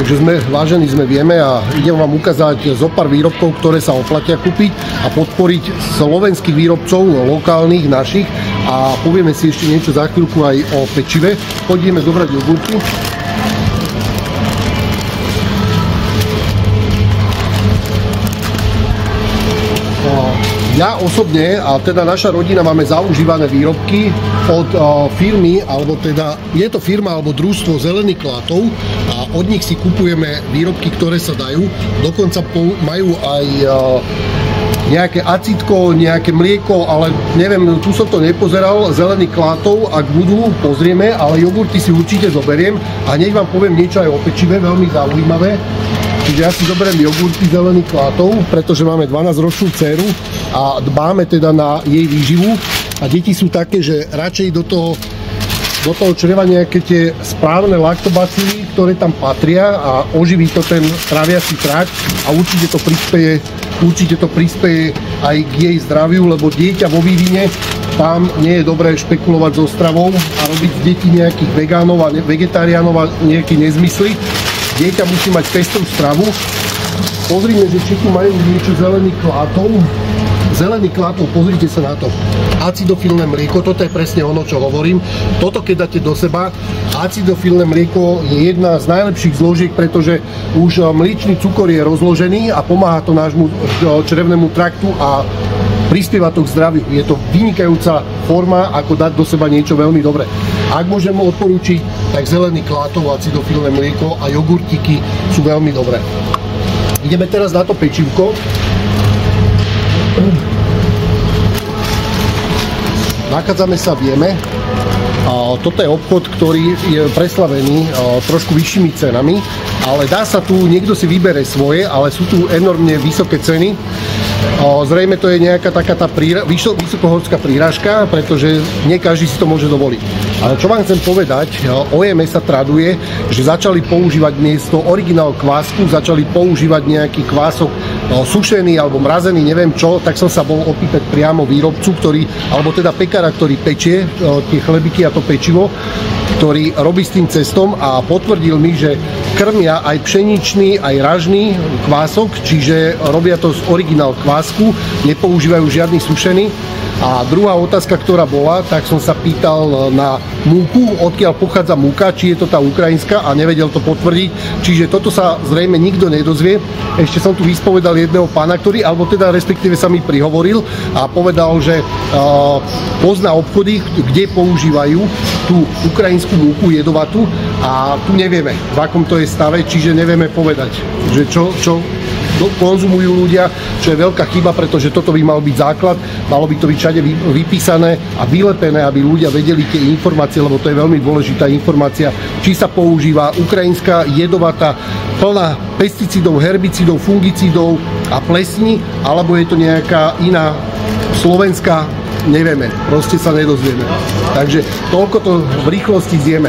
Takže vážení sme, vieme a idem vám ukázať zo pár výrobkov, ktoré sa oplatia kúpiť a podporiť slovenských výrobcov, lokálnych, našich. A povieme si ešte niečo za chvíľku aj o pečive. Poďme zobrať jogurty. Ja osobne, a teda naša rodina, máme zaužívané výrobky od firmy, alebo teda je to firma alebo družstvo Zelený Klátoľ a od nich si kupujeme výrobky, ktoré sa dajú. Dokonca majú aj nejaké acítko, nejaké mlieko, ale neviem, tu som to nepozeral. Zelený Klátoľ, ak budú, pozrieme, ale jogurty si určite zoberiem a hneď vám poviem niečo aj o pečive, veľmi zaujímavé. Čiže ja si zoberiem jogurty Zelený Klátoľ, pretože máme 12-ročnú dceru a dbáme teda na jej výživu. A deti sú také, že radšej do toho čreva nejaké tie správne laktobacily, ktoré tam patria a oživí to ten tráviaci trakt a určite to prispieje aj k jej zdraviu, lebo dieťa vo vývine, tam nie je dobré špekulovať so stravou a robiť z detí nejakých vegánov a vegetariánov a nejaké nezmysly. Dieťa musí mať pestrú stravu. Pozrime, že či tu majú niečo Zelený Klátoľ. Zelený Klátoľ, pozrite sa na to. Acidofilné mlieko, toto je presne ono, čo hovorím. Toto keď dáte do seba, acidofilné mlieko je jedna z najlepších zložiek, pretože už mliečny cukor je rozložený a pomáha to nášmu črevnému traktu a prispieva to k zdraviu. Je to vynikajúca forma, ako dať do seba niečo veľmi dobré. Ak môžem odporúčiť, tak Zelený Klátoľ, acidofilné mlieko a jogurtiky sú veľmi dobré. Ideme teraz na to pečivko. Nachádzame sa, vieme. Toto je obchod, ktorý je preslavený trošku vyššími cenami, ale dá sa tu, niekto si vybere svoje, ale sú tu enormne vysoké ceny. Zrejme to je nejaká taká tá vysokohorská prírážka, pretože nie každý si to môže dovoliť. Ale čo vám chcem povedať, OME sa traduje, že začali používať miesto originál kvásku, začali používať nejaký kvások sušený alebo mrazený, neviem čo, tak som sa bol opýtať priamo výrobcu, alebo teda pekára, ktorý pečie tie chlebiky a to pečivo, ktorý robí s tým cestom a potvrdil mi, že krmia aj pšeničný, aj ražný kvások, čiže robia to z originál kvásku, nepoužívajú žiadny sušený. A druhá otázka, ktorá bola, tak som sa pýtal na múku, odkiaľ pochádza múka, či je to tá ukrajinská a nevedel to potvrdiť. Čiže toto sa zrejme nikto nedozvie. Ešte som tu vyspovedal jedného pána, ktorý, alebo teda respektíve sa mi prihovoril a povedal, že pozná obchody, kde používajú tú ukrajinskú múku jedovatú a tu nevieme, v akom to je stave, čiže nevieme povedať, že čo konzumujú ľudia, čo je veľká chyba, pretože toto by mal byť základ, malo by to byť všade vypísané a vylepené, aby ľudia vedeli tie informácie, lebo to je veľmi dôležitá informácia, či sa používa ukrajinská jedovatá plná pesticídov, herbicídov, fungicídov a plesní, alebo je to nejaká iná slovenská, nevieme, proste sa nedozvieme. Takže toľko to v rýchlosti zjeme.